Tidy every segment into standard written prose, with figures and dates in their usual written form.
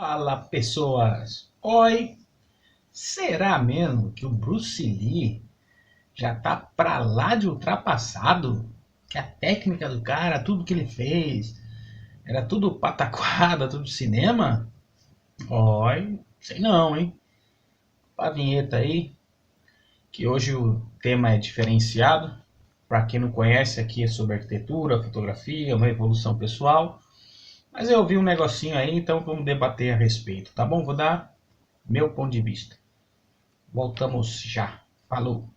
Fala, pessoas! Oi! Será mesmo que o Bruce Lee já tá pra lá de ultrapassado? Que a técnica do cara, tudo que ele fez, era tudo pataquada, tudo cinema? Oi, sei não, hein? A vinheta aí, que hoje o tema é diferenciado. Para quem não conhece, aqui é sobre arquitetura, fotografia, uma evolução pessoal. Mas eu vi um negocinho aí, então vamos debater a respeito, tá bom? Vou dar meu ponto de vista. Voltamos já. Falou!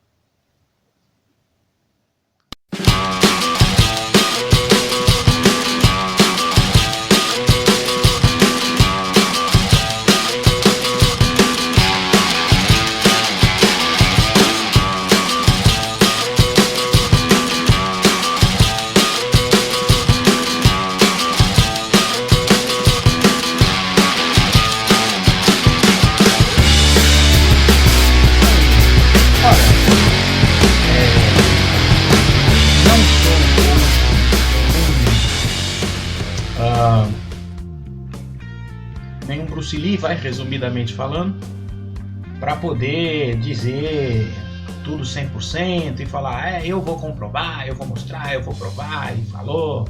Nenhum Bruce Lee, vai resumidamente falando, para poder dizer tudo 100% e falar, eu vou comprovar, eu vou mostrar, eu vou provar, e falou,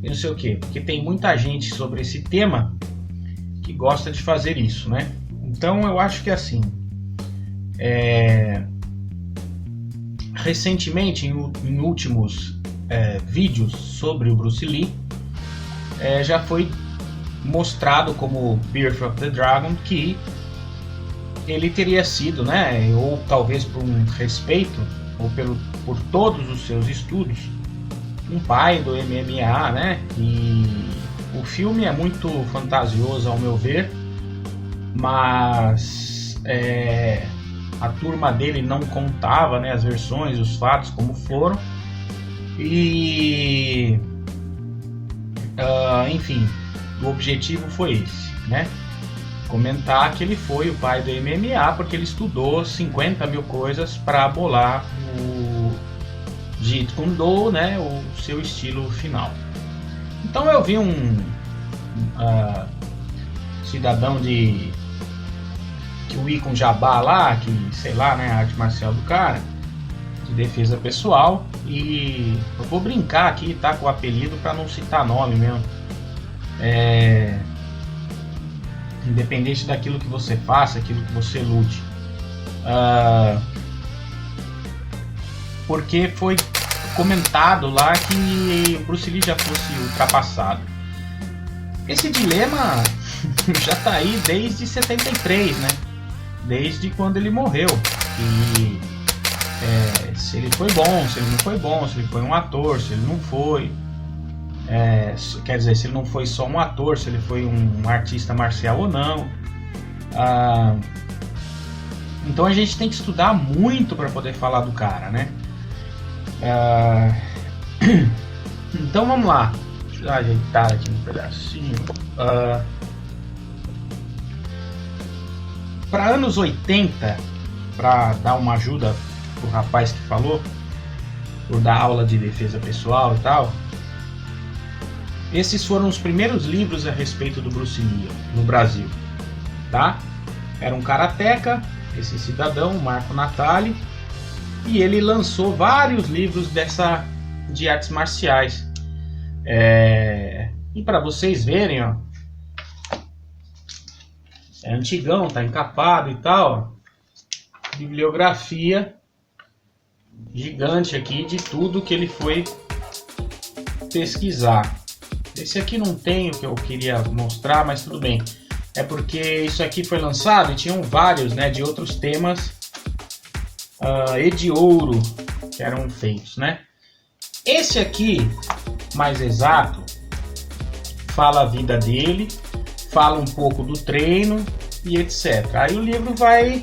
e não sei o que, porque tem muita gente sobre esse tema que gosta de fazer isso, né? Então eu acho que assim, recentemente, em últimos vídeos sobre o Bruce Lee, já foi mostrado como Birth of the Dragon que ele teria sido, né, ou talvez por um respeito, ou por todos os seus estudos, um pai do MMA, né? E o filme é muito fantasioso ao meu ver, mas a turma dele não contava, né, as versões, os fatos como foram, e enfim, o objetivo foi esse, né? Comentar que ele foi o pai do MMA porque ele estudou 50 mil coisas para bolar o Jeet Kune Do, né? O seu estilo final. Então eu vi um cidadão que o Icon Jabá lá, que sei lá, né? A arte marcial do cara, de defesa pessoal, e eu vou brincar aqui, tá? Com o apelido para não citar nome mesmo. Independente daquilo que você faça, aquilo que você lute, porque foi comentado lá que o Bruce Lee já fosse ultrapassado. Esse dilema já tá aí desde 73, né? Desde quando ele morreu. E se ele foi bom, se ele não foi bom, se ele foi um ator, se ele não foi. Quer dizer, se ele não foi só um ator, se ele foi um artista marcial ou não. Então a gente tem que estudar muito para poder falar do cara, né? Então vamos lá. Deixa eu ajeitar aqui um pedacinho. Para anos 80, para dar uma ajuda pro rapaz que falou, por dar aula de defesa pessoal e tal, esses foram os primeiros livros a respeito do Bruce Lee no Brasil, tá? Era um karateca, esse cidadão, Marco Natali, e ele lançou vários livros de artes marciais. E para vocês verem, ó, é antigão, tá encapado e tal, ó, bibliografia gigante aqui de tudo que ele foi pesquisar. Esse aqui não tem o que eu queria mostrar, mas tudo bem. É porque isso aqui foi lançado e tinham vários, né, de outros temas e de ouro que eram feitos, né? Esse aqui, mais exato, fala a vida dele, fala um pouco do treino e etc. Aí o livro vai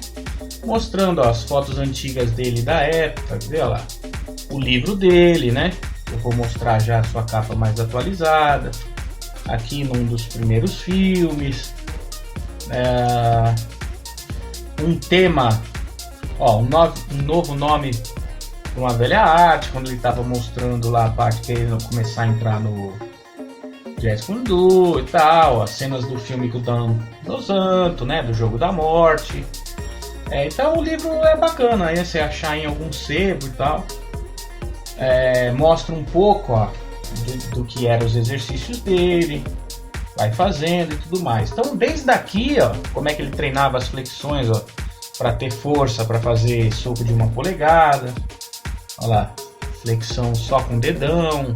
mostrando, ó, as fotos antigas dele da época, vê lá, o livro dele, né? Eu vou mostrar já a sua capa mais atualizada. Aqui num dos primeiros filmes. Um tema, ó, um novo nome para uma velha arte, quando ele estava mostrando lá a parte que ele não começar a entrar Jeet Kune Do e tal, as cenas do filme com o Dan Dos Santos, né, do Jogo da Morte. Então o livro é bacana, aí você achar em algum sebo e tal. Mostra um pouco, ó, do que eram os exercícios dele, vai fazendo e tudo mais. Então desde aqui, ó, como é que ele treinava as flexões, ó, para ter força, para fazer soco de 1 polegada. Olha lá, flexão só com o dedão,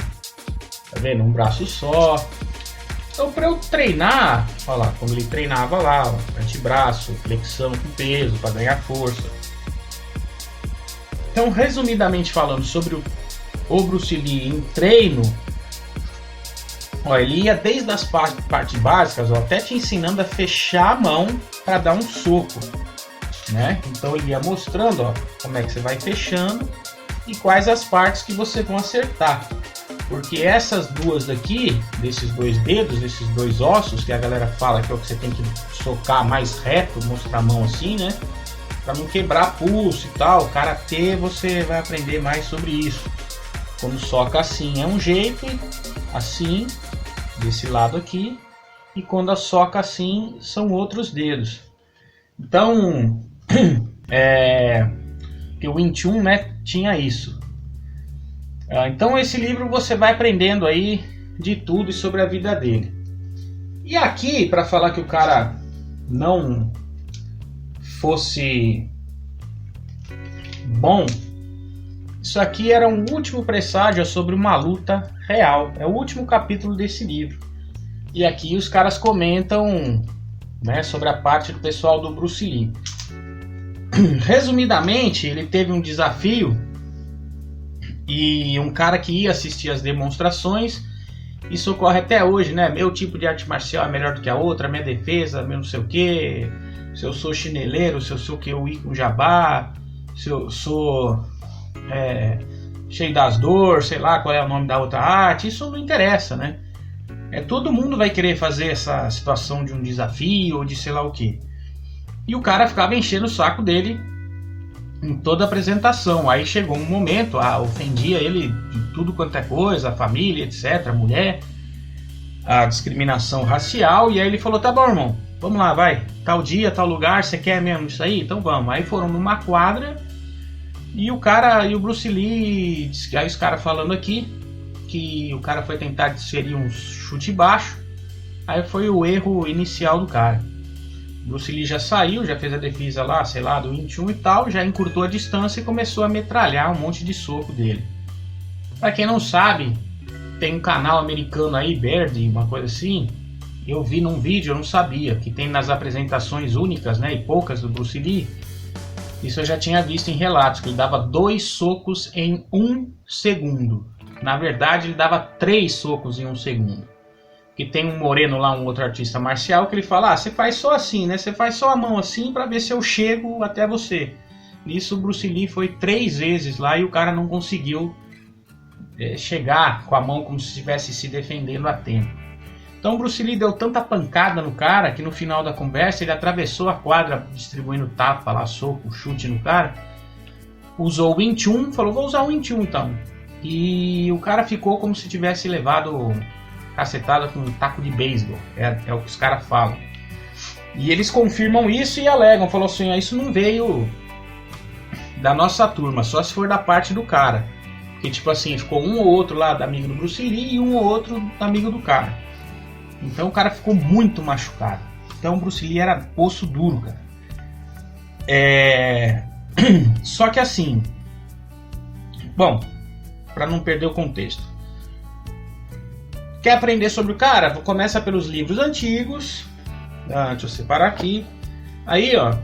tá vendo? Um braço só. Então para eu treinar, olha lá, como ele treinava lá, ó, antebraço, flexão com peso para ganhar força. Então, resumidamente falando sobre o Bruce Lee em treino, ó, ele ia desde as partes básicas, ó, até te ensinando a fechar a mão para dar um soco, né? Então ele ia mostrando, ó, como é que você vai fechando e quais as partes que você vão acertar. Porque essas duas daqui, desses dois dedos, desses dois ossos, que a galera fala que é o que você tem que socar mais reto, mostrar a mão assim, né? Pra não quebrar pulso e tal. Karatê, você vai aprender mais sobre isso. Quando soca assim é um jeito, assim, desse lado aqui. E quando a soca assim, são outros dedos. Então, que o Wing Chun, né, tinha isso. Então esse livro você vai aprendendo aí de tudo e sobre a vida dele. E aqui, para falar que o cara não fosse bom, isso aqui era um último presságio sobre uma luta real. É o último capítulo desse livro. E aqui os caras comentam, né, sobre a parte do pessoal do Bruce Lee. Resumidamente, ele teve um desafio e um cara que ia assistir as demonstrações. Isso ocorre até hoje, né? Meu tipo de arte marcial é melhor do que a outra, minha defesa, meu não sei o que, se eu sou chineleiro, se eu sou que eu ir com jabá, se eu sou cheio das dores, sei lá qual é o nome da outra arte, isso não interessa, né? Todo mundo vai querer fazer essa situação de um desafio ou de sei lá o que. E o cara ficava enchendo o saco dele em toda a apresentação. Aí chegou um momento, ofendia ele de tudo quanto é coisa, a família, etc, a mulher, a discriminação racial. E aí ele falou, tá bom, irmão, vamos lá, vai, tal dia, tal lugar, você quer mesmo isso aí? Então vamos. Aí foram numa quadra e o Bruce Lee, aí os caras falando aqui que o cara foi tentar desferir um chute baixo, aí foi o erro inicial do cara. Bruce Lee já saiu, já fez a defesa lá, sei lá, do Wing Chun e tal, já encurtou a distância e começou a metralhar um monte de soco dele. Pra quem não sabe, tem um canal americano aí, Bird, uma coisa assim, eu vi num vídeo, eu não sabia, que tem nas apresentações únicas, né, e poucas do Bruce Lee, isso eu já tinha visto em relatos, que ele dava 2 socos em 1 segundo. Na verdade, ele dava 3 socos em 1 segundo. Que tem um moreno lá, um outro artista marcial, que ele fala, você faz só assim, né? Você faz só a mão assim para ver se eu chego até você. Nisso o Bruce Lee foi 3 vezes lá e o cara não conseguiu chegar com a mão como se estivesse se defendendo a tempo. Então o Bruce Lee deu tanta pancada no cara que no final da conversa ele atravessou a quadra distribuindo tapa lá, soco, chute no cara. Usou o Wing Chun, falou, vou usar o Wing Chun então. E o cara ficou como se tivesse levado cacetada com um taco de beisebol, é o que os caras falam. E eles confirmam isso e alegam, falou assim, isso não veio da nossa turma, só se for da parte do cara. Porque tipo assim, ficou um ou outro lá da amigo do Bruce Lee e um ou outro amigo do cara. Então o cara ficou muito machucado. Então o Bruce Lee era osso duro, cara. Só que assim, bom, para não perder o contexto, quer aprender sobre o cara? Começa pelos livros antigos. Deixa eu separar aqui. Aí, ó.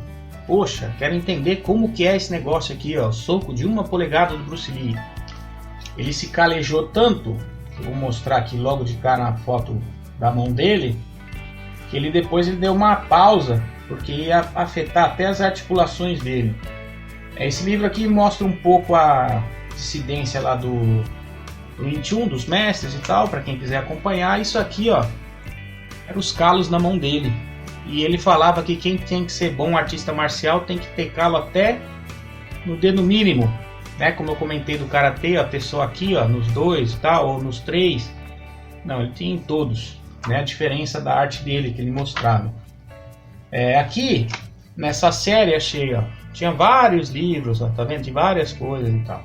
Poxa, quero entender como que é esse negócio aqui, ó. Soco de 1 polegada do Bruce Lee. Ele se calejou tanto, eu vou mostrar aqui logo de cara na foto da mão dele, que ele depois deu uma pausa, porque ia afetar até as articulações dele. Esse livro aqui mostra um pouco a dissidência lá do Wing Chun, dos mestres e tal, para quem quiser acompanhar. Isso aqui, ó, eram os calos na mão dele. E ele falava que quem tem que ser bom artista marcial tem que ter calo até no dedo mínimo, né? Como eu comentei do karatê, a pessoa aqui, ó, nos 2 e tal, ou nos 3. Não, ele tinha em todos, né? A diferença da arte dele que ele mostrava. Aqui, nessa série achei, ó, tinha vários livros, ó, tá vendo? De várias coisas e tal.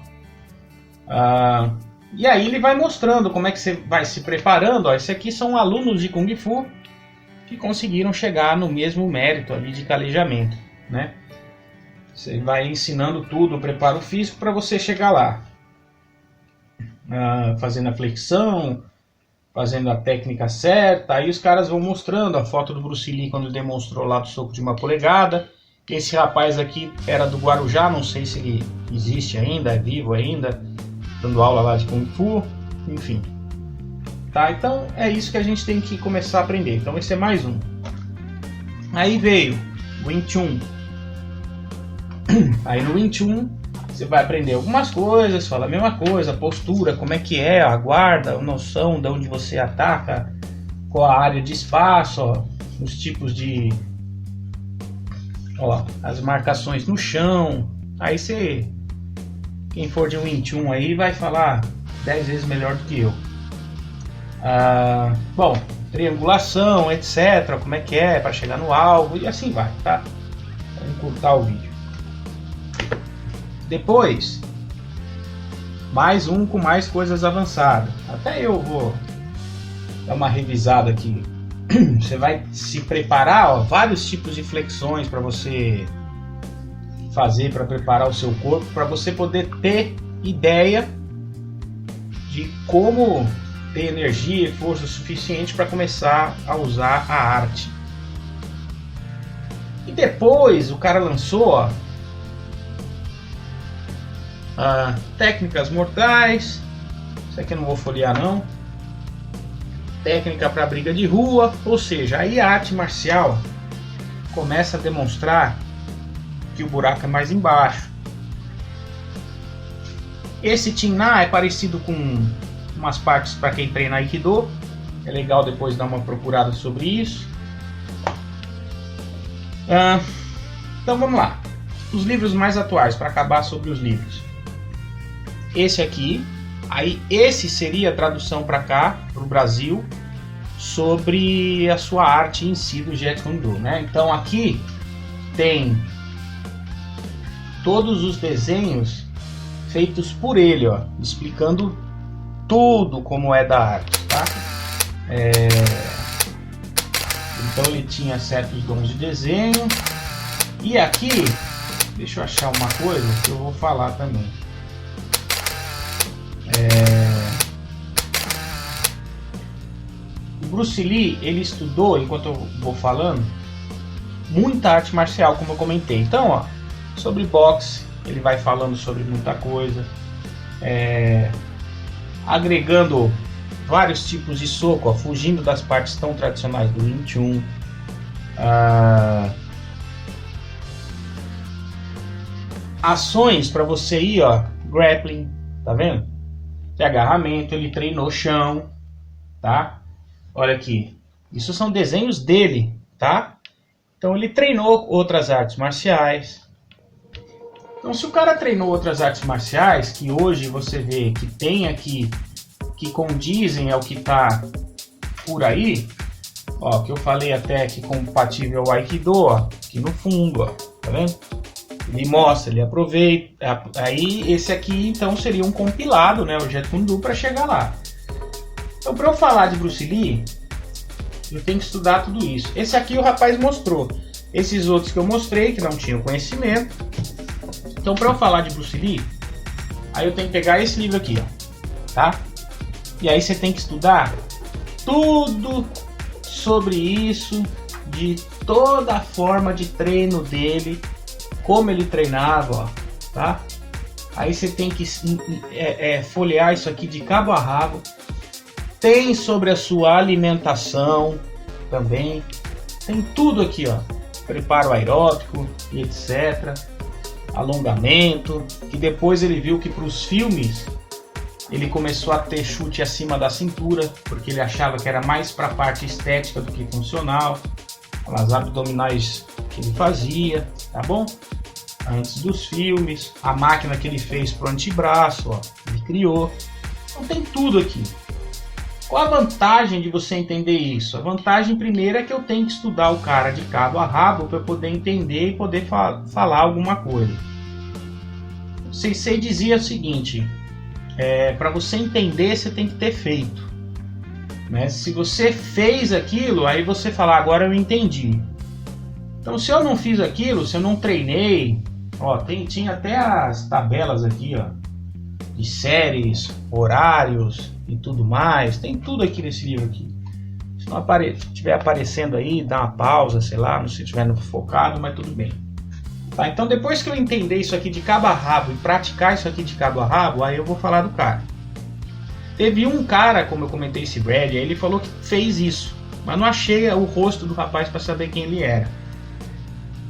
E aí ele vai mostrando como é que você vai se preparando. Ó, esse aqui são alunos de Kung Fu que conseguiram chegar no mesmo mérito ali de calejamento, né? Você vai ensinando tudo, o preparo físico para você chegar lá. Fazendo a flexão, fazendo a técnica certa. Aí os caras vão mostrando a foto do Bruce Lee quando ele demonstrou lá do soco de 1 polegada. Esse rapaz aqui era do Guarujá, não sei se ele existe ainda, é vivo ainda, dando aula lá de Kung Fu, enfim. Tá, então é isso que a gente tem que começar a aprender. Então esse é mais um. Aí veio o Wing Chun. Aí no Wing Chun você vai aprender algumas coisas, fala a mesma coisa, postura, como é que é, a guarda, a noção de onde você ataca, qual a área de espaço, ó, os tipos de... Ó, as marcações no chão. Aí você... Quem for de Wing Chun aí vai falar 10 vezes melhor do que eu. Bom, triangulação, etc. Como é que é para chegar no alvo e assim vai, tá? Vamos encurtar o vídeo. Depois, mais um com mais coisas avançadas. Até eu vou dar uma revisada aqui. Você vai se preparar, ó, vários tipos de flexões para você fazer para preparar o seu corpo, para você poder ter ideia de como ter energia e força suficiente para começar a usar a arte. E depois o cara lançou, ó, técnicas mortais. Isso aqui eu não vou folhear não. Técnica para briga de rua, ou seja, aí a arte marcial começa a demonstrar que o buraco é mais embaixo. Esse Tin Na é parecido com umas partes para quem treina Aikido. É legal depois dar uma procurada sobre isso. Então vamos lá. Os livros mais atuais, para acabar sobre os livros. Esse aqui, aí esse seria a tradução para cá, para o Brasil, sobre a sua arte em si do Jeet Kune Do, né? Então aqui tem todos os desenhos feitos por ele, ó, explicando tudo como é da arte, tá? Então ele tinha certos dons de desenho. E aqui, deixa eu achar uma coisa que eu vou falar também. O Bruce Lee, ele estudou, enquanto eu vou falando, muita arte marcial, como eu comentei. Então, ó, sobre boxe, ele vai falando sobre muita coisa, agregando vários tipos de soco, ó, fugindo das partes tão tradicionais do Wing Chun. Ações para você ir, ó, grappling, tá vendo? De agarramento, ele treinou chão, tá? Olha aqui, isso são desenhos dele, tá? Então ele treinou outras artes marciais. Então se o cara treinou outras artes marciais, que hoje você vê que tem aqui, que condizem ao que tá por aí, ó, que eu falei até que compatível ao Aikido, ó, aqui no fundo, ó, tá vendo? Ele mostra, ele aproveita. Aí esse aqui então seria um compilado, né, o Jeet Kune Do, para chegar lá. Então para eu falar de Bruce Lee, eu tenho que estudar tudo isso. Esse aqui o rapaz mostrou. Esses outros que eu mostrei, que não tinham conhecimento. Então para eu falar de Bruce Lee, aí eu tenho que pegar esse livro aqui, ó, tá? E aí você tem que estudar tudo sobre isso, de toda a forma de treino dele, como ele treinava, ó, tá? Aí você tem que folhear isso aqui de cabo a rabo. Tem sobre a sua alimentação também. Tem tudo aqui, ó. Preparo aeróbico e etc. Alongamento. Que depois ele viu que para os filmes ele começou a ter chute acima da cintura, porque ele achava que era mais para a parte estética do que funcional. As abdominais que ele fazia, tá bom? Antes dos filmes, a máquina que ele fez pro antebraço, ó, ele criou. Então tem tudo aqui. Qual a vantagem de você entender isso? A vantagem primeira é que eu tenho que estudar o cara de cabo a rabo para poder entender e poder falar alguma coisa. O Sensei dizia o seguinte, para você entender você tem que ter feito. Né? Se você fez aquilo, aí você fala, agora eu entendi. Então se eu não fiz aquilo, se eu não treinei, ó, tinha até as tabelas aqui, ó, de séries, horários e tudo mais, tem tudo aqui nesse livro aqui. Se não estiver aparecendo aí, dá uma pausa, sei lá, não sei se estiver focado, mas tudo bem. Tá, então depois que eu entender isso aqui de cabo a rabo e praticar isso aqui de cabo a rabo, aí eu vou falar do cara. Teve um cara, como eu comentei, esse Brad, aí ele falou que fez isso, mas não achei o rosto do rapaz para saber quem ele era.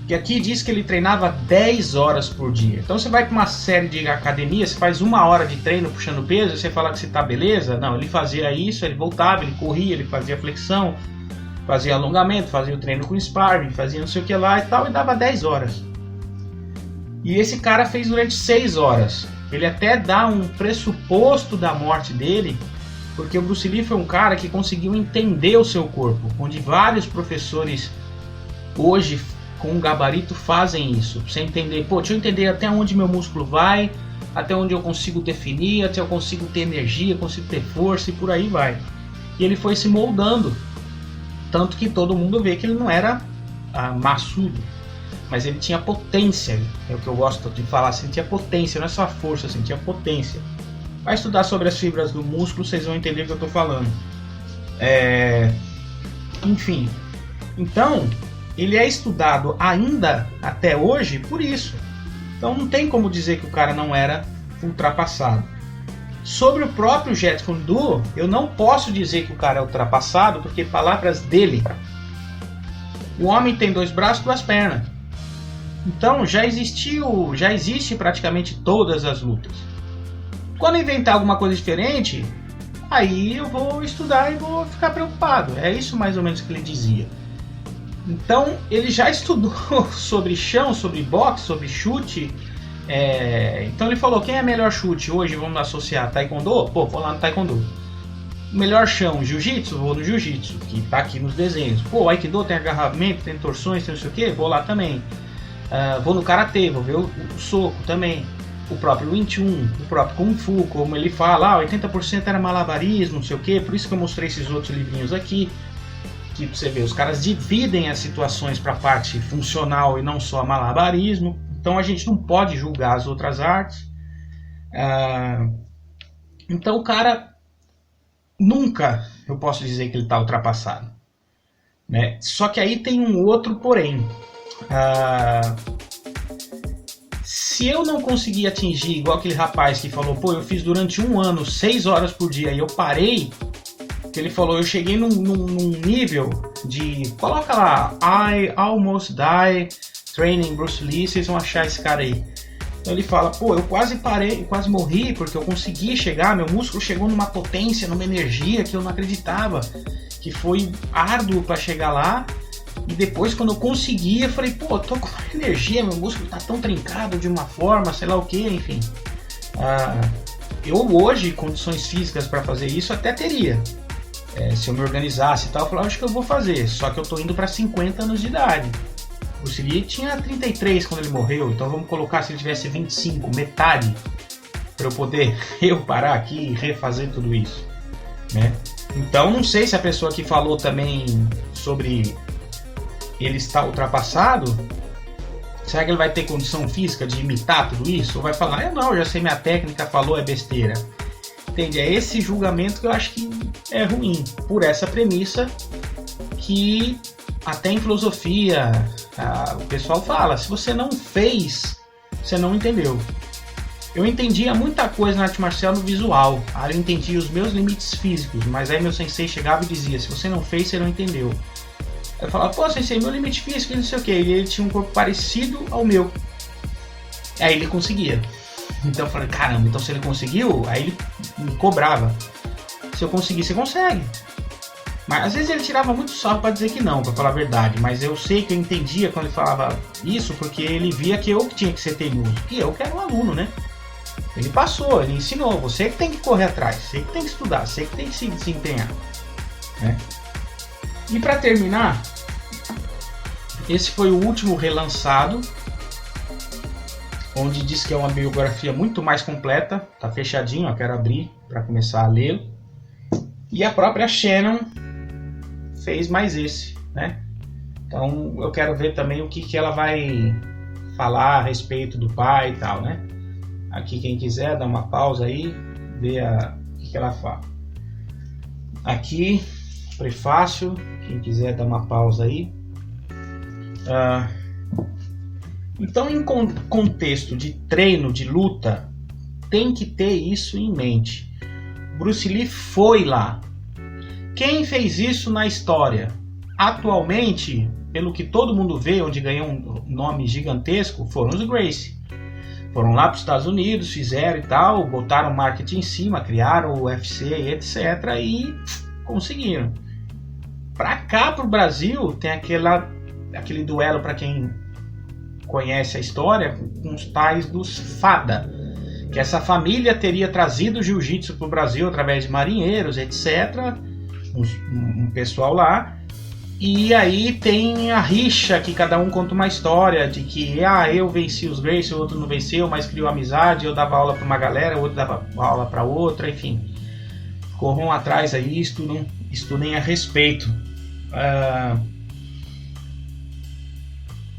Que aqui diz que ele treinava 10 horas por dia. Então você vai para uma série de academia, você faz 1 hora de treino puxando peso, você fala que você tá beleza? Não, ele fazia isso, ele voltava, ele corria, ele fazia flexão, fazia alongamento, fazia o treino com sparring, fazia não sei o que lá e tal, e dava 10 horas. E esse cara fez durante 6 horas. Ele até dá um pressuposto da morte dele, porque o Bruce Lee foi um cara que conseguiu entender o seu corpo, onde vários professores hoje com um gabarito fazem isso, pra você entender, deixa eu entender até onde meu músculo vai, até onde eu consigo definir, até eu consigo ter energia, consigo ter força e por aí vai. E ele foi se moldando, tanto que todo mundo vê que ele não era maçudo, mas ele tinha potência, é o que eu gosto de falar, assim, tinha potência, não é só força, assim, tinha potência. Vai estudar sobre as fibras do músculo, vocês vão entender o que eu estou falando. Enfim, então ele é estudado ainda até hoje por isso. Então não tem como dizer que o cara não era ultrapassado. Sobre o próprio Jeet Kune Do, eu não posso dizer que o cara é ultrapassado, porque palavras dele, o homem tem 2 braços e 2 pernas. Então já existe praticamente todas as lutas. Quando inventar alguma coisa diferente, aí eu vou estudar e vou ficar preocupado. É isso mais ou menos que ele dizia. Então ele já estudou sobre chão, sobre boxe, sobre chute. Então ele falou, quem é melhor chute hoje? Vamos associar taekwondo? Vou lá no taekwondo. Melhor chão, jiu-jitsu? Vou no jiu-jitsu, que tá aqui nos desenhos. Aikido tem agarramento, tem torções, tem não sei o que, vou lá também. Vou no karatê, vou ver o soco também. O próprio Wing Chun, o próprio Kung Fu, como ele fala, 80% era malabarismo, não sei o que. Por isso que eu mostrei esses outros livrinhos aqui. Que você vê, os caras dividem as situações para a parte funcional e não só malabarismo. Então a gente não pode julgar as outras artes. Então o cara nunca, eu posso dizer que ele está ultrapassado, né? Só que aí tem um outro porém. Se eu não conseguir atingir igual aquele rapaz que falou, eu fiz durante 1 ano 6 horas por dia e eu parei, que ele falou, eu cheguei num nível de, coloca lá, I almost die training Bruce Lee, vocês vão achar esse cara aí. Então ele fala, eu quase parei, eu quase morri, porque eu consegui chegar, meu músculo chegou numa potência, numa energia que eu não acreditava, que foi árduo para chegar lá, e depois quando eu consegui, eu falei, tô com energia, meu músculo tá tão trincado de uma forma, sei lá o que, enfim. Eu hoje, condições físicas para fazer isso até teria. Se eu me organizasse e tal, eu falava, acho que eu vou fazer, só que eu tô indo para 50 anos de idade. O Bruce Lee tinha 33 quando ele morreu, então vamos colocar se ele tivesse 25, metade, para eu poder parar aqui e refazer tudo isso, né? Então não sei se a pessoa que falou também sobre ele estar ultrapassado, será que ele vai ter condição física de imitar tudo isso? Ou vai falar, não, já sei minha técnica, falou, é besteira. Entende? É esse julgamento que eu acho que é ruim, por essa premissa que até em filosofia o pessoal fala, se você não fez, você não entendeu. Eu entendia muita coisa na arte marcial no visual, aí eu entendia os meus limites físicos, mas aí meu sensei chegava e dizia, se você não fez, você não entendeu. Eu falava, sensei, meu limite físico, não sei o que, e ele tinha um corpo parecido ao meu. Aí ele conseguia. Então eu falei, caramba, então se ele conseguiu, aí ele me cobrava. Se eu conseguir, você consegue. Mas às vezes ele tirava muito sarro para dizer que não, para falar a verdade. Mas eu sei que eu entendia quando ele falava isso, porque ele via que eu tinha que ser teimoso. E eu que era um aluno, né? Ele passou, ele ensinou. Você que tem que correr atrás, você que tem que estudar, você que tem que se desempenhar, né? E para terminar, esse foi o último relançado, onde diz que é uma biografia muito mais completa. Tá fechadinho, ó, quero abrir para começar a lê-lo. E a própria Shannon fez mais esse, né? Então eu quero ver também o que ela vai falar a respeito do pai e tal, né? Aqui quem quiser dá uma pausa aí, ver o que ela fala. Aqui, prefácio, quem quiser dar uma pausa aí. Então, em contexto de treino, de luta, tem que ter isso em mente. Bruce Lee foi lá. Quem fez isso na história? Atualmente, pelo que todo mundo vê, onde ganhou um nome gigantesco, foram os Gracie. Foram lá para os Estados Unidos, fizeram e tal, botaram marketing em cima, criaram o UFC e etc. E conseguiram. Para cá, para o Brasil, tem aquele duelo, para quem conhece a história, com os tais dos Fada. Que essa família teria trazido o jiu-jitsu para o Brasil através de marinheiros, etc. Um pessoal lá. E aí tem a rixa, que cada um conta uma história de que eu venci os Gracie, o outro não venceu, mas criou amizade, eu dava aula para uma galera, o outro dava aula para outra, enfim. Corram atrás aí, estudem a respeito.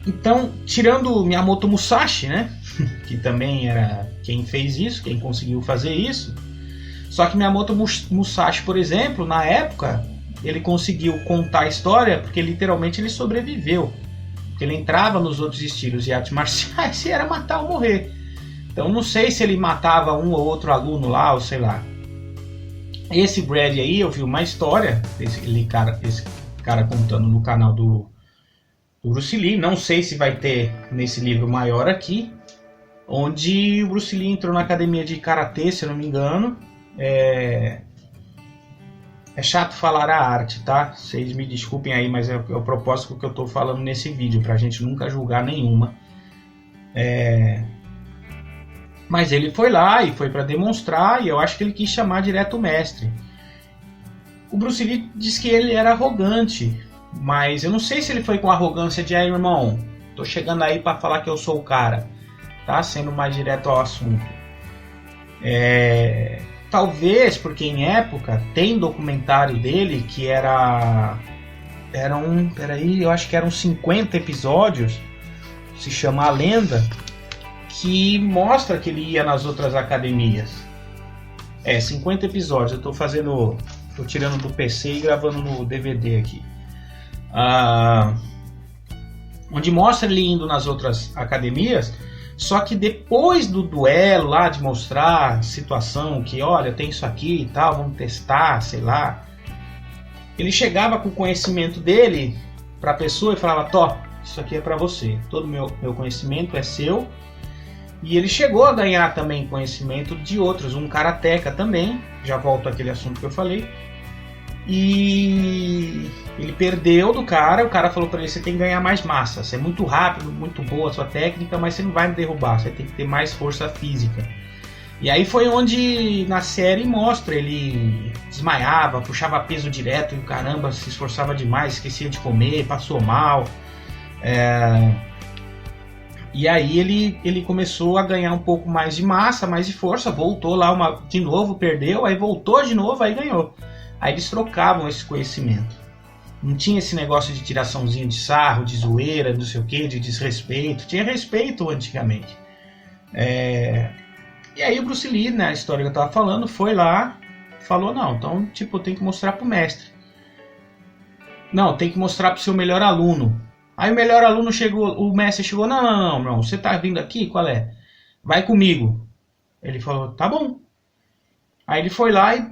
Então, tirando o Miyamoto Musashi, né, que também era quem fez isso, quem conseguiu fazer isso, só que Miyamoto Musashi, por exemplo, na época, ele conseguiu contar a história porque literalmente ele sobreviveu. Porque ele entrava nos outros estilos de artes marciais e era matar ou morrer. Então não sei se ele matava um ou outro aluno lá, ou sei lá. Esse Brad aí, eu vi uma história, esse cara contando no canal do Bruce Lee. Não sei se vai ter nesse livro maior aqui, onde o Bruce Lee entrou na academia de karatê, se eu não me engano. É chato falar a arte, tá? Vocês me desculpem aí, mas é o propósito que eu tô falando nesse vídeo, pra gente nunca julgar nenhuma. Mas ele foi lá e foi para demonstrar, e eu acho que ele quis chamar direto o mestre. O Bruce Lee disse que ele era arrogante, mas eu não sei se ele foi com arrogância de irmão, tô chegando aí para falar que eu sou o cara, tá? Sendo mais direto ao assunto. Talvez porque em época tem documentário dele que eu acho que eram 50 episódios, se chama A Lenda, que mostra que ele ia nas outras academias. 50 episódios, eu tô tirando do PC e gravando no DVD aqui. Onde mostra ele indo nas outras academias. Só que depois do duelo lá, de mostrar a situação, que olha, tem isso aqui e tal, vamos testar, sei lá. Ele chegava com o conhecimento dele para a pessoa e falava, isso aqui é para você, todo meu conhecimento é seu. E ele chegou a ganhar também conhecimento de outros, um karateca também, já volto àquele assunto que eu falei. E ele perdeu do cara, o cara falou para ele, você tem que ganhar mais massa, você é muito rápido, muito boa a sua técnica, mas você não vai me derrubar, você tem que ter mais força física. E aí foi onde na série mostra, ele desmaiava, puxava peso direto e o caramba, se esforçava demais, esquecia de comer, passou mal. E aí ele começou a ganhar um pouco mais de massa, mais de força, voltou lá de novo, perdeu, aí voltou de novo, aí ganhou. Aí eles trocavam esse conhecimento. Não tinha esse negócio de tiraçãozinho de sarro, de zoeira, não sei o que, de desrespeito. Tinha respeito antigamente. E aí o Bruce Lee, na história que eu tava falando, foi lá, falou, não, então tem que mostrar pro mestre. Não, tem que mostrar pro seu melhor aluno. Aí o melhor aluno chegou, o mestre chegou, não, irmão, você tá vindo aqui? Qual é? Vai comigo. Ele falou, tá bom. Aí ele foi lá e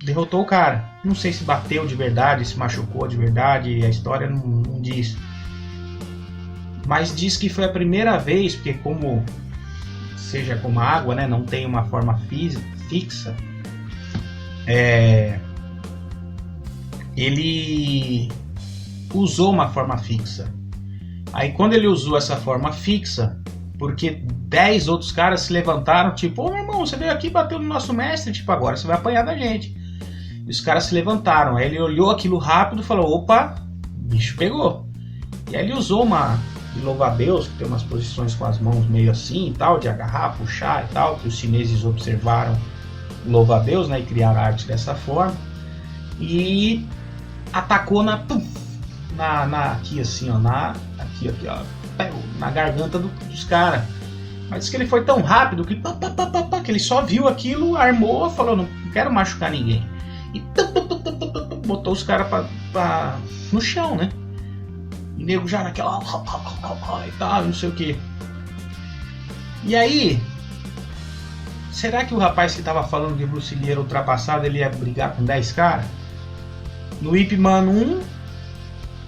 derrotou o cara. Não sei se bateu de verdade, se machucou de verdade, a história não diz. Mas diz que foi a primeira vez, porque como a água, né, não tem uma forma fixa, ele usou uma forma fixa. Aí quando ele usou essa forma fixa, porque 10 outros caras se levantaram, tipo, ô meu irmão, você veio aqui e bateu no nosso mestre, tipo, agora você vai apanhar da gente. E os caras se levantaram, aí ele olhou aquilo rápido e falou, opa, o bicho pegou. E aí ele usou uma de louva-a-Deus, que tem umas posições com as mãos meio assim e tal, de agarrar, puxar e tal, que os chineses observaram o louva-a-Deus, né, e criaram a arte dessa forma. E atacou aqui assim, ó, aqui, ó, na garganta dos caras. Mas que ele foi tão rápido que ele só viu aquilo, armou, falou, não quero machucar ninguém. E botou os caras no chão, né? E nego já naquela e tal, não sei o que. E aí, será que o rapaz que tava falando que Bruce Lee era ultrapassado, ele ia brigar com 10 caras? No Ip Man 1,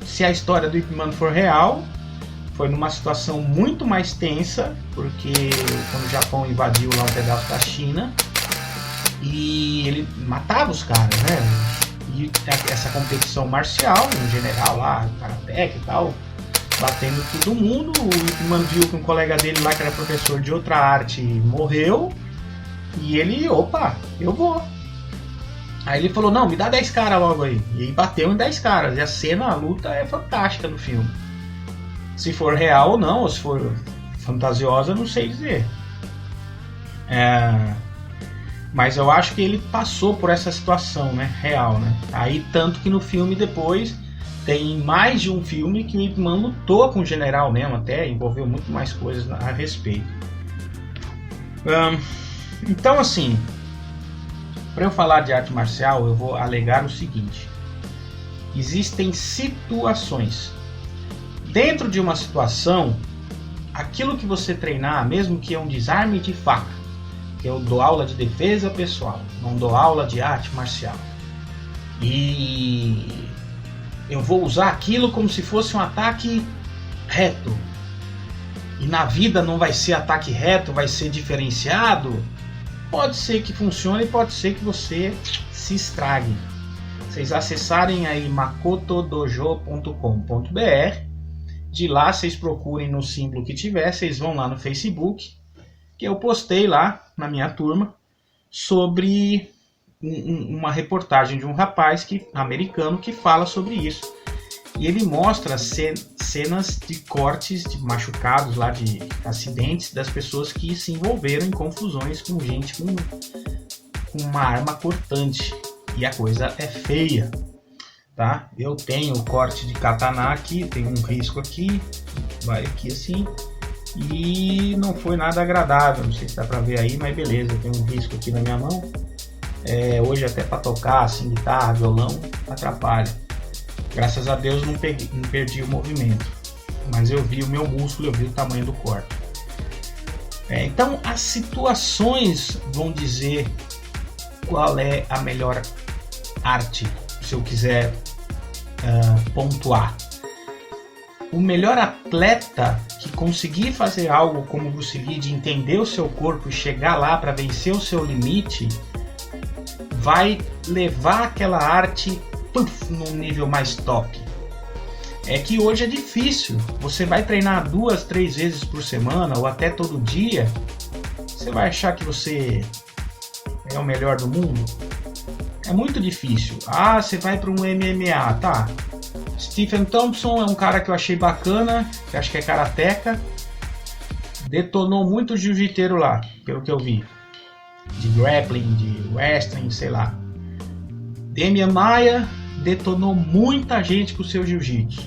se a história do Ip Man for real, foi numa situação muito mais tensa, porque quando o Japão invadiu lá um pedaço da China, e ele matava os caras, né? E essa competição marcial, um general lá, karateka e tal, batendo todo mundo. O Ip Man viu que um colega dele lá, que era professor de outra arte, morreu, e ele, opa, eu vou. Aí ele falou, não, me dá 10 caras logo aí. E aí bateu em 10 caras. E a cena, a luta é fantástica no filme. Se for real ou não, ou se for fantasiosa, não sei dizer. Mas eu acho que ele passou por essa situação, né, real, né? Aí tanto que no filme depois tem mais de um filme que o Ip Man lutou com o general mesmo, até envolveu muito mais coisas a respeito. Então assim, para eu falar de arte marcial, eu vou alegar o seguinte: existem situações. Dentro de uma situação, aquilo que você treinar, mesmo que é um desarme de faca, que eu dou aula de defesa pessoal, não dou aula de arte marcial, e eu vou usar aquilo como se fosse um ataque reto, e na vida não vai ser ataque reto, vai ser diferenciado. Pode ser que funcione, pode ser que você se estrague. Vocês acessarem aí makotodojo.com.br, de lá vocês procurem no símbolo que tiver, vocês vão lá no Facebook, que eu postei lá na minha turma sobre uma reportagem de um rapaz americano que fala sobre isso. E ele mostra cenas de cortes, de machucados lá, de acidentes das pessoas que se envolveram em confusões com gente com uma arma cortante. E a coisa é feia, tá? Eu tenho o corte de katana aqui, tem um risco aqui, vai aqui assim, e não foi nada agradável. Não sei se dá pra ver aí, mas beleza, tem um risco aqui na minha mão. Hoje até para tocar assim, guitarra, violão, atrapalha. Graças a Deus não perdi o movimento, mas eu vi o meu músculo, eu vi o tamanho do corte. Então as situações vão dizer qual é a melhor arte, se eu quiser pontuar. O melhor atleta que conseguir fazer algo como o Bruce Lee, de entender o seu corpo e chegar lá para vencer o seu limite, vai levar aquela arte num nível mais top. É que hoje é difícil. Você vai treinar 2, 3 vezes por semana ou até todo dia, você vai achar que você é o melhor do mundo? É muito difícil. Você vai para um MMA, tá? Stephen Thompson é um cara que eu achei bacana, que acho que é karateka, detonou muito jiu-jiteiro lá, pelo que eu vi, de grappling, de wrestling, sei lá. Demian Maia detonou muita gente com o seu jiu-jitsu.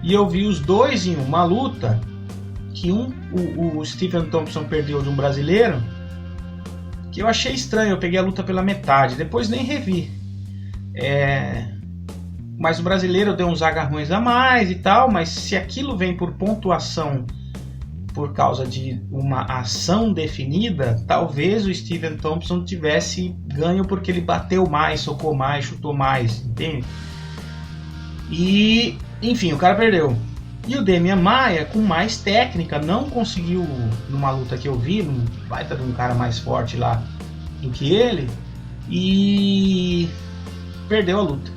E eu vi os dois em uma luta que o Stephen Thompson perdeu de um brasileiro, que eu achei estranho. Eu peguei a luta pela metade, depois nem revi. Mas o brasileiro deu uns agarrões a mais e tal, mas se aquilo vem por pontuação por causa de uma ação definida, talvez o Stephen Thompson tivesse ganho porque ele bateu mais, socou mais, chutou mais, entende? E, enfim, o cara perdeu. E o Demian Maia, com mais técnica, não conseguiu, numa luta que eu vi, num baita de um cara mais forte lá do que ele, e perdeu a luta.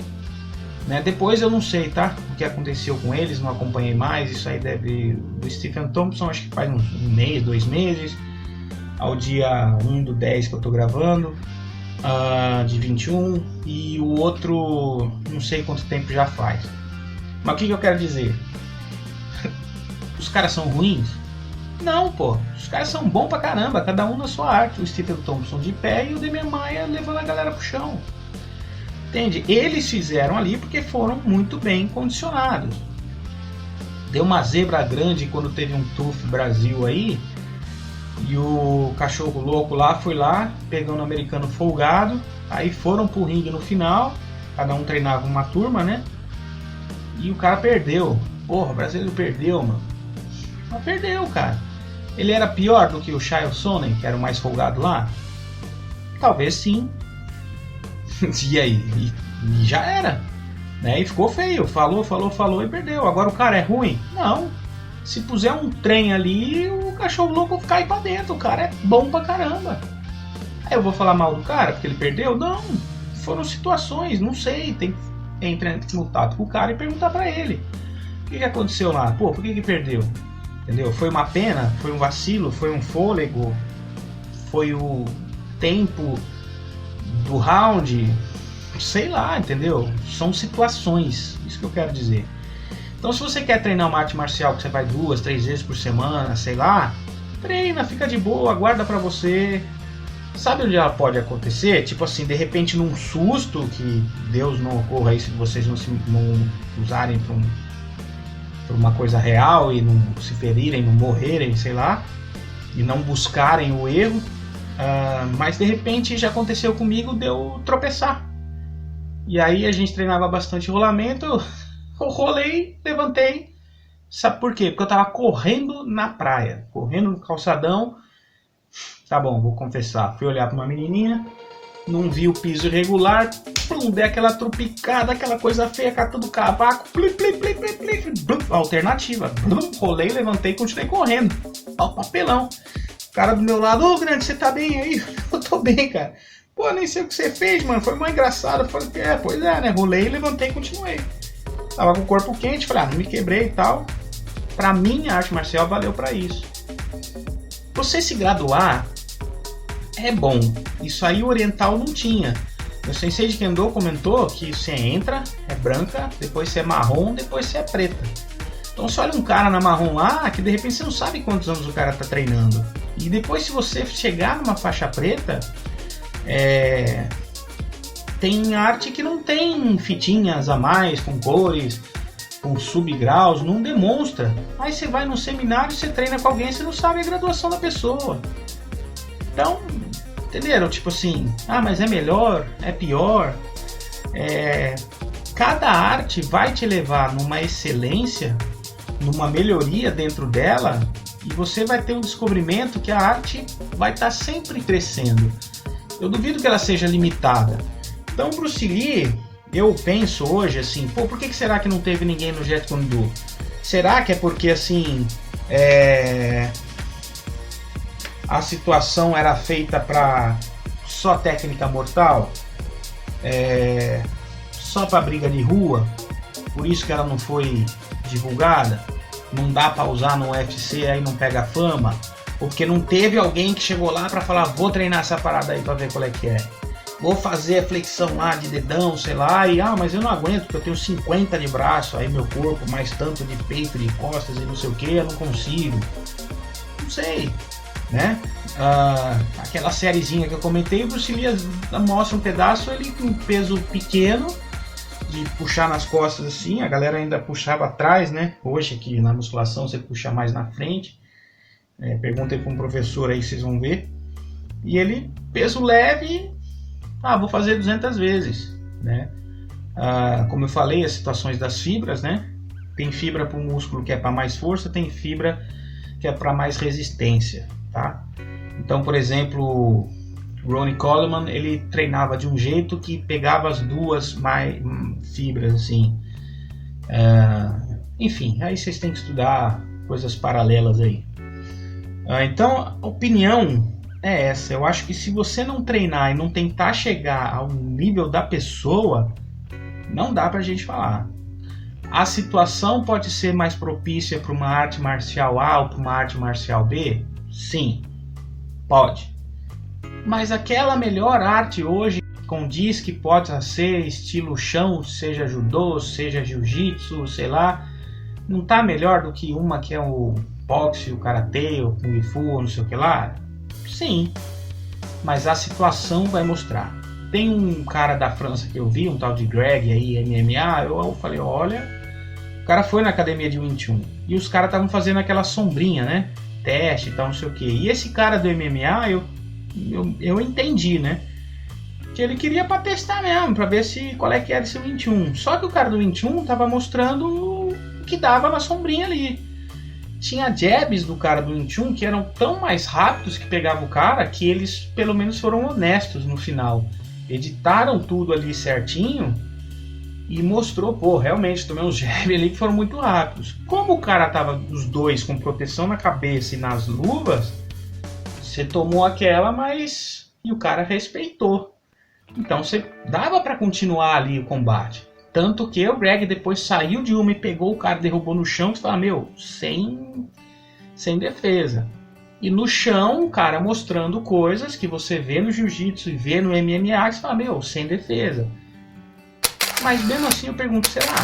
Depois eu não sei, tá? que aconteceu com eles, não acompanhei mais. Isso aí deve do Stephen Thompson, acho que faz um mês, 2 meses, ao dia 1/10 que eu tô gravando, de 21, e o outro não sei quanto tempo já faz. Mas o que eu quero dizer? Os caras são ruins? Não, pô. Os caras são bons pra caramba, cada um na sua arte. O Stephen Thompson de pé e o Demian Maia levando a galera pro chão. Entende? Eles fizeram ali porque foram muito bem condicionados. Deu uma zebra grande quando teve um TUF Brasil aí, e o cachorro louco lá foi lá, pegando o americano folgado, aí foram pro ringue no final, cada um treinava uma turma, né? E o cara perdeu. Porra, o brasileiro perdeu, mano. Mas perdeu, cara. Ele era pior do que o Chael Sonnen, que era o mais folgado lá? Talvez sim. E aí? E já era. Né? E ficou feio. Falou e perdeu. Agora o cara é ruim? Não. Se puser um trem ali, o cachorro louco cai pra dentro. O cara é bom pra caramba. Aí eu vou falar mal do cara porque ele perdeu? Não. Foram situações, não sei. Tem que entrar em contato com o cara e perguntar pra ele. O que aconteceu lá? Pô, por que perdeu? Entendeu? Foi uma pena? Foi um vacilo? Foi um fôlego? Foi o tempo do round? Sei lá, entendeu? São situações, isso que eu quero dizer. Então, se você quer treinar uma arte marcial que você vai 2, 3 vezes por semana, sei lá, treina, fica de boa, guarda pra você. Sabe onde ela pode acontecer? Tipo assim, de repente num susto, que Deus não ocorra isso, se vocês não usarem pra uma coisa real e não se ferirem, não morrerem, sei lá, e não buscarem o erro, mas de repente já aconteceu comigo de eu tropeçar. E aí a gente treinava bastante rolamento, eu rolei, levantei. Sabe por quê? Porque eu tava correndo na praia, correndo no calçadão. Tá bom, vou confessar, fui olhar pra uma menininha, não vi o piso irregular, dei aquela tropicada, aquela coisa feia, catando o cavaco, alternativa, rolei, levantei e continuei correndo, ao papelão. O cara do meu lado, ô grande, você tá bem aí? Eu tô bem, cara. Pô, nem sei o que você fez, mano, foi mais engraçado. Eu falei, pois é, né, rolei, levantei e continuei. Tava com o corpo quente, falei, não me quebrei e tal. Pra mim, a arte marcial valeu pra isso. Você se graduar é bom. Isso aí o oriental não tinha. O sensei de Kendo comentou que você entra, é branca, depois você é marrom, depois você é preta. Então você olha um cara na marrom lá, que de repente você não sabe quantos anos o cara tá treinando. E depois, se você chegar numa faixa preta, tem arte que não tem fitinhas a mais, com cores, com subgraus, não demonstra. Aí você vai num seminário, você treina com alguém, você não sabe a graduação da pessoa. Então, entenderam? Tipo assim, mas é melhor, é pior. Cada arte vai te levar numa excelência, numa melhoria dentro dela, e você vai ter um descobrimento que a arte vai estar sempre crescendo. Eu duvido que ela seja limitada. Então, Bruce Lee, eu penso hoje assim, por que será que não teve ninguém no Jeet Kune Do? Será que é porque assim, a situação era feita para só técnica mortal? Só para briga de rua? Por isso que ela não foi divulgada? Não dá para usar no UFC, aí não pega fama? Porque não teve alguém que chegou lá para falar, vou treinar essa parada aí para ver qual é que é. Vou fazer a flexão lá de dedão, sei lá, e mas eu não aguento porque eu tenho 50 de braço, aí meu corpo, mais tanto de peito, de costas e não sei o que, eu não consigo. Não sei, né? Aquela sériezinha que eu comentei, o Bruce Lee mostra um pedaço, ele com peso pequeno, de puxar nas costas assim, a galera ainda puxava atrás, né? Hoje aqui na musculação você puxa mais na frente. Perguntei para um professor aí, vocês vão ver. E ele, peso leve, vou fazer 200 vezes, né? Como eu falei, as situações das fibras, né? Tem fibra para o músculo que é para mais força, tem fibra que é para mais resistência, tá? Então, por exemplo, Ronnie Coleman, ele treinava de um jeito que pegava as duas mais fibras, assim. Enfim, aí vocês têm que estudar coisas paralelas aí. Então, a opinião é essa. Eu acho que se você não treinar e não tentar chegar ao nível da pessoa, não dá pra gente falar. A situação pode ser mais propícia para uma arte marcial A ou para uma arte marcial B? Sim, pode. Mas aquela melhor arte hoje condiz que pode ser estilo chão, seja judô, seja jiu-jitsu, sei lá, não tá melhor do que uma que é o boxe, o karatê, o kung fu, não sei o que lá? Sim, mas a situação vai mostrar. Tem um cara da França que eu vi, um tal de Greg aí, MMA, eu falei, olha, o cara foi na academia de Wing Chun e os caras estavam fazendo aquela sombrinha, né? Teste e tal, não sei o que. E esse cara do MMA, eu entendi, né? Que ele queria para testar mesmo, para ver qual é que era esse Wing Chun. Só que o cara do Wing Chun tava mostrando o que dava na sombrinha ali. Tinha jabs do cara do Wing Chun que eram tão mais rápidos que pegava o cara que eles pelo menos foram honestos no final. Editaram tudo ali certinho e mostrou, pô, realmente tomei uns jabs ali que foram muito rápidos. Como o cara tava os dois com proteção na cabeça e nas luvas, você tomou aquela, mas e o cara respeitou. Então você dava para continuar ali o combate. Tanto que o Greg depois saiu de uma e pegou o cara, derrubou no chão, e falou, meu, sem defesa. E no chão, o cara mostrando coisas que você vê no jiu-jitsu e vê no MMA, que você fala, meu, sem defesa. Mas mesmo assim eu pergunto, será?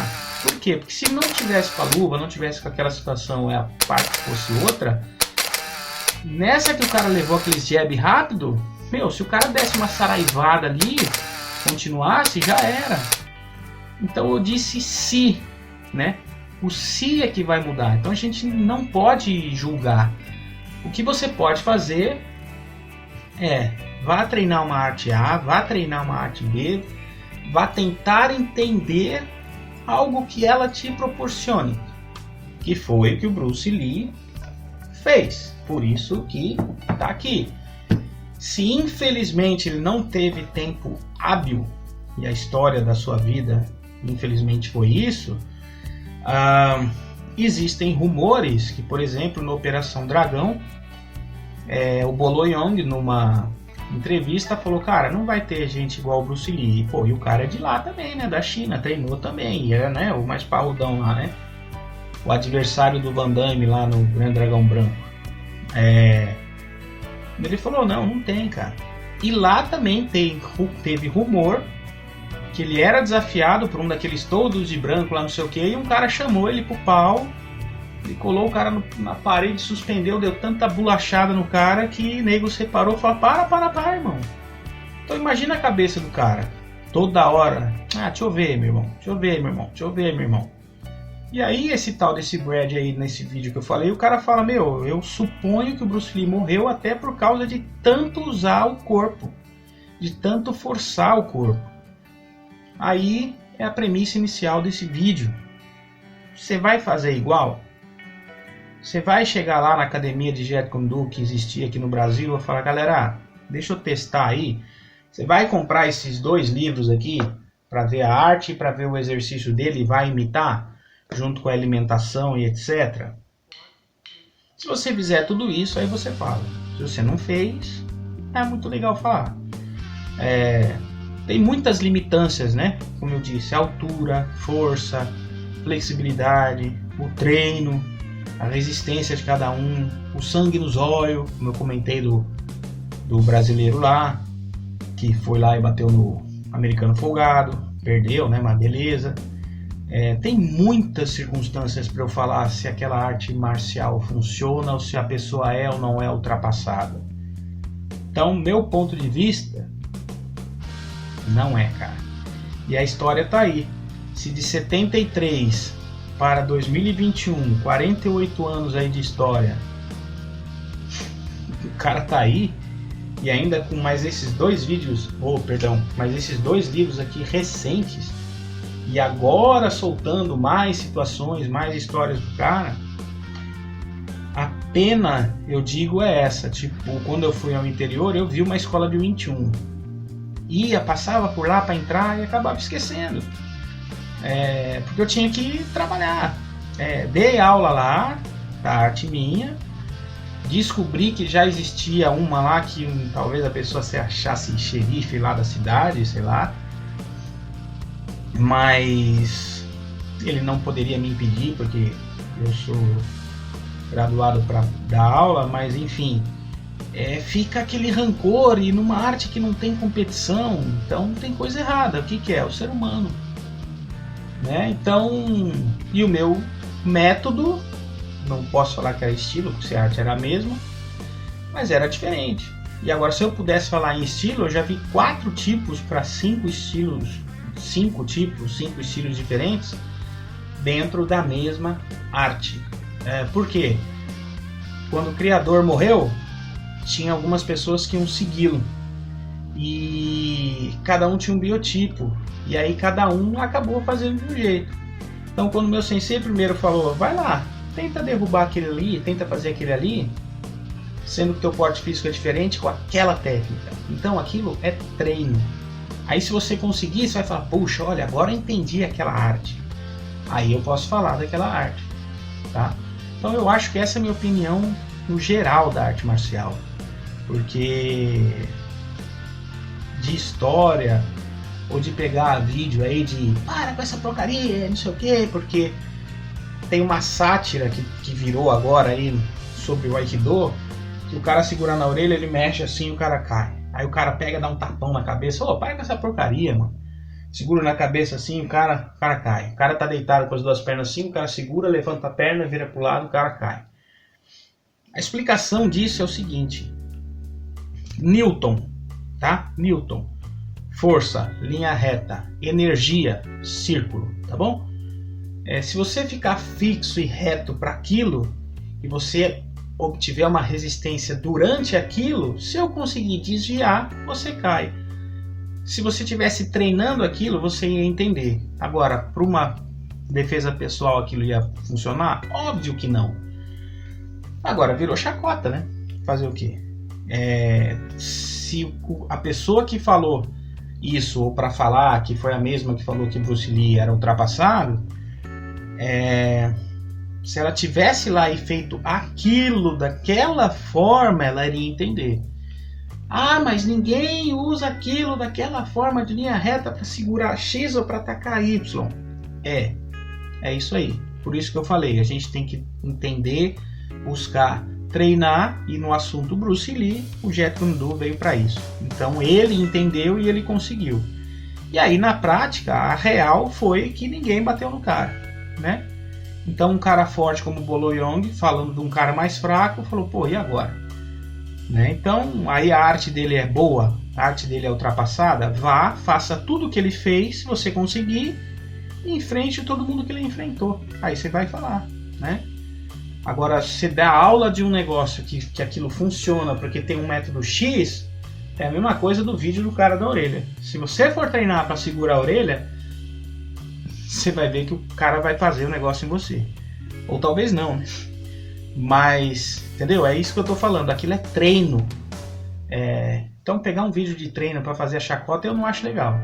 Por quê? Porque se não tivesse com a luva, não tivesse com aquela situação, a parte fosse outra, nessa que o cara levou aquele jab rápido, meu, se o cara desse uma saraivada ali, continuasse, já era. Então eu disse se, né? O se é que vai mudar. Então a gente não pode julgar. O que você pode fazer é, vá treinar uma arte A, vá treinar uma arte B, vá tentar entender algo que ela te proporcione. Que foi o que o Bruce Lee fez. Por isso que está aqui. Se infelizmente ele não teve tempo hábil, e a história da sua vida infelizmente foi isso, existem rumores que, por exemplo, na Operação Dragão, o Bolo Yeung, numa entrevista, falou, cara, não vai ter gente igual o Bruce Lee. Pô, e o cara é de lá também, né, da China, treinou também, e é, né, o mais parrudão lá, né, o adversário do Van Damme lá no Grande Dragão Branco. Ele falou, não tem, cara. E lá também teve rumor que ele era desafiado por um daqueles todos de branco lá, não sei o que, e um cara chamou ele pro pau, ele colou o cara na parede, suspendeu, deu tanta bolachada no cara que o nego separou e falou, para, irmão. Então imagina a cabeça do cara, toda hora, deixa eu ver, meu irmão. E aí esse tal desse Brad aí, nesse vídeo que eu falei, o cara fala, meu, eu suponho que o Bruce Lee morreu até por causa de tanto usar o corpo, de tanto forçar o corpo. Aí é a premissa inicial desse vídeo. Você vai fazer igual? Você vai chegar lá na academia de Jeet Kune Do que existia aqui no Brasil e falar, galera, deixa eu testar aí. Você vai comprar esses 2 livros aqui para ver a arte, para ver o exercício dele e vai imitar, junto com a alimentação e etc. Se você fizer tudo isso, aí você fala. Se você não fez, é muito legal falar. Tem muitas limitâncias, né? Como eu disse, altura, força, flexibilidade, o treino, a resistência de cada um, o sangue nos olhos, como eu comentei do brasileiro lá, que foi lá e bateu no americano folgado, perdeu, né? Mas beleza. Tem muitas circunstâncias para eu falar se aquela arte marcial funciona ou se a pessoa é ou não é ultrapassada. Então, meu ponto de vista, não é, cara. E a história tá aí. Se de 73 para 2021, 48 anos aí de história, o cara tá aí, e ainda com mais esses 2 vídeos, mais esses 2 livros aqui recentes, e agora soltando mais situações, mais histórias do cara, a pena, eu digo, é essa. Tipo, quando eu fui ao interior, eu vi uma escola de Wing Chun. Passava por lá para entrar e acabava esquecendo. Porque eu tinha que trabalhar. Dei aula lá, da arte minha. Descobri que já existia uma lá que talvez a pessoa se achasse xerife lá da cidade, sei lá. Mas Ele não poderia me impedir, porque eu sou graduado para dar aula, mas enfim, fica aquele rancor, e numa arte que não tem competição, então tem coisa errada. O que é? O ser humano, né? Então, e o meu método, não posso falar que era estilo, porque se a arte era a mesma, mas era diferente. E agora, se eu pudesse falar em estilo, eu já vi 4 tipos para 5 estilos, 5 estilos diferentes dentro da mesma arte. Por quê? Quando o criador morreu, tinha algumas pessoas que iam segui-lo, e cada um tinha um biotipo, e aí cada um acabou fazendo de um jeito. Então, quando meu sensei primeiro falou, vai lá, tenta derrubar aquele ali, tenta fazer aquele ali, sendo que teu porte físico é diferente, com aquela técnica. Então aquilo é treino. Aí se você conseguir, você vai falar, puxa, olha, agora eu entendi aquela arte. Aí eu posso falar daquela arte, tá? Então eu acho que essa é a minha opinião no geral da arte marcial. Porque de história, ou de pegar vídeo aí de para com essa porcaria, não sei o que, porque tem uma sátira que virou agora aí sobre o Aikido, que o cara segura na orelha, ele mexe assim e o cara cai. Aí o cara pega, dá um tapão na cabeça, para com essa porcaria, mano. Segura na cabeça assim, o cara cai. O cara tá deitado com as duas pernas assim, o cara segura, levanta a perna, vira pro lado, o cara cai. A explicação disso é o seguinte: Newton, tá? Newton. Força, linha reta, energia, círculo, tá bom? Se você ficar fixo e reto para aquilo, e você obtiver uma resistência durante aquilo, se eu conseguir desviar, você cai. Se você estivesse treinando aquilo, você ia entender. Agora, para uma defesa pessoal aquilo ia funcionar? Óbvio que não. Agora, virou chacota, né? Fazer o quê? Se a pessoa que falou isso, ou para falar que foi a mesma que falou que Bruce Lee era ultrapassado, se ela tivesse lá e feito aquilo daquela forma, ela iria entender. Ah, mas ninguém usa aquilo daquela forma de linha reta para segurar X ou para atacar Y. É isso aí. Por isso que eu falei, a gente tem que entender, buscar treinar, e no assunto Bruce Lee, o Jeet Kune Do veio para isso. Então ele entendeu e ele conseguiu. E aí na prática, a real foi que ninguém bateu no cara, né? Então um cara forte como o Bolo Yeung, falando de um cara mais fraco, falou, pô, e agora? Né? Então aí a arte dele é boa, a arte dele é ultrapassada, vá, faça tudo o que ele fez, se você conseguir, e enfrente todo mundo que ele enfrentou. Aí você vai falar, né? Agora, se dá aula de um negócio que aquilo funciona porque tem um método X, é a mesma coisa do vídeo do cara da orelha. Se você for treinar para segurar a orelha, você vai ver que o cara vai fazer o negócio em você. Ou talvez não, né? Mas, entendeu? É isso que eu tô falando. Aquilo é treino. Então, pegar um vídeo de treino para fazer a chacota eu não acho legal.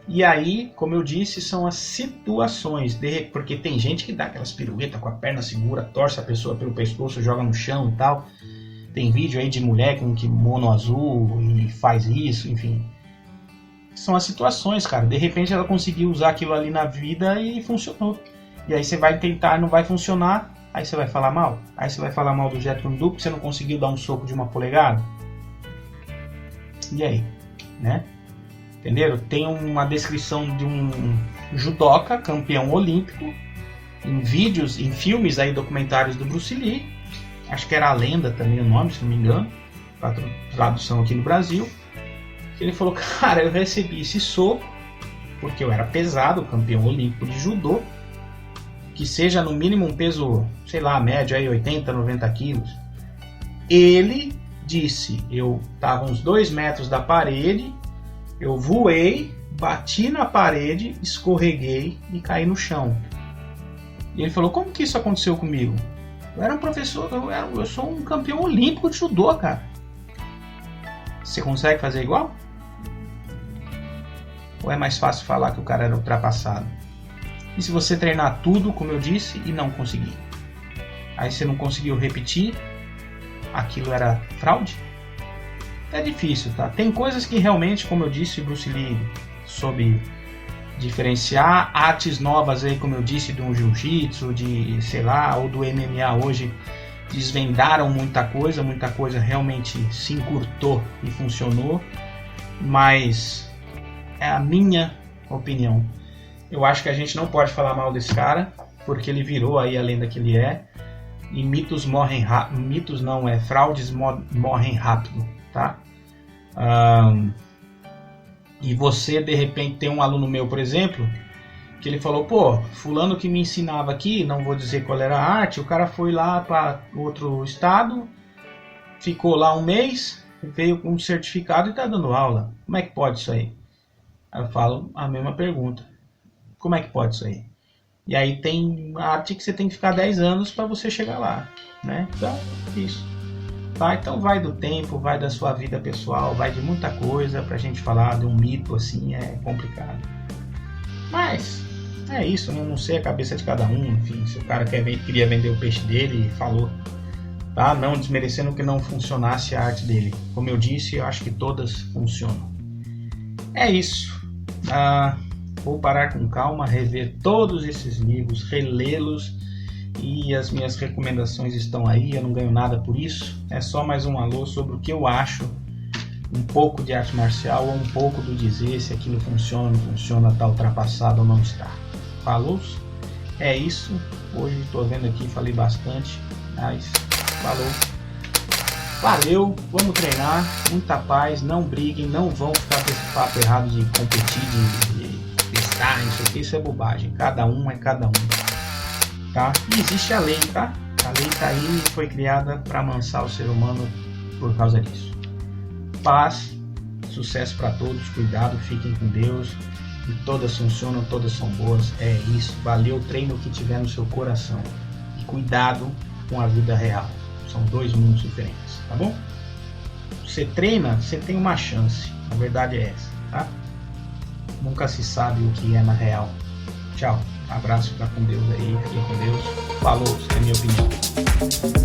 E aí, como eu disse, são as situações, porque tem gente que dá aquelas piruetas com a perna segura, torce a pessoa pelo pescoço, joga no chão e tal. Tem vídeo aí de mulher com um kimono azul e faz isso, enfim. São as situações, cara. De repente ela conseguiu usar aquilo ali na vida e funcionou. E aí você vai tentar, não vai funcionar, aí você vai falar mal. Aí você vai falar mal do Jeet Kune Do porque você não conseguiu dar um soco de 1 polegada. E aí, né? Entenderam? Tem uma descrição de um judoca, campeão olímpico, em vídeos, em filmes aí, documentários do Bruce Lee. Acho que era A Lenda também o nome, se não me engano, a tradução aqui no Brasil. Ele falou, cara, eu recebi esse soco porque eu era pesado, campeão olímpico de judô, que seja no mínimo um peso, sei lá, médio aí 80, 90 quilos. Ele disse, eu estava uns 2 metros da parede, eu voei, bati na parede, escorreguei e caí no chão. E ele falou, como que isso aconteceu comigo? Eu era um professor, eu sou um campeão olímpico de judô, cara. Você consegue fazer igual? Ou é mais fácil falar que o cara era ultrapassado? E se você treinar tudo, como eu disse, e não conseguir? Aí você não conseguiu repetir? Aquilo era fraude? É difícil, tá? Tem coisas que realmente, como eu disse, Bruce Lee soube diferenciar. Artes novas aí, como eu disse, de um jiu-jitsu, de sei lá, ou do MMA hoje, desvendaram muita coisa realmente se encurtou e funcionou, mas é a minha opinião. Eu acho que a gente não pode falar mal desse cara, porque ele virou aí a lenda que ele é, e mitos morrem rápido, mitos não, fraudes morrem rápido, tá? E você, de repente, tem um aluno meu, por exemplo, que ele falou, pô, fulano que me ensinava aqui, não vou dizer qual era a arte, o cara foi lá para outro estado, ficou lá um mês, veio com um certificado e está dando aula. Como é que pode isso aí? Aí eu falo a mesma pergunta. Como é que pode isso aí? E aí tem arte que você tem que ficar 10 anos para você chegar lá, né? Então, isso. Tá? Então vai do tempo, vai da sua vida pessoal, vai de muita coisa. Pra gente falar de um mito assim é complicado. Mas é isso, né? Não sei a cabeça de cada um. Enfim, se o cara queria vender o peixe dele, falou. Tá? Não desmerecendo que não funcionasse a arte dele. Como eu disse, eu acho que todas funcionam. É isso. Vou parar com calma, rever todos esses livros, relê-los, e as minhas recomendações estão aí, eu não ganho nada por isso, é só mais um alô sobre o que eu acho, um pouco de arte marcial ou um pouco do dizer se aquilo funciona, não funciona, está ultrapassado ou não está. Falou? É isso, hoje estou vendo aqui, falei bastante, mas falou. Valeu, vamos treinar, muita paz, não briguem, não vão ficar com esse papo errado de competir, de isso aqui, isso é bobagem, cada um é cada um, tá? E existe a lei, tá? A lei tá aí e foi criada para amansar o ser humano por causa disso. Paz, sucesso para todos, cuidado, fiquem com Deus, e todas funcionam, todas são boas, é isso, valeu, treino o que tiver no seu coração, e cuidado com a vida real, são dois mundos diferentes, tá bom? Você treina, você tem uma chance, a verdade é essa, tá? Nunca se sabe o que é na real. Tchau. Abraço, fica com Deus aí. Fiquem com Deus. Falou, é a minha opinião.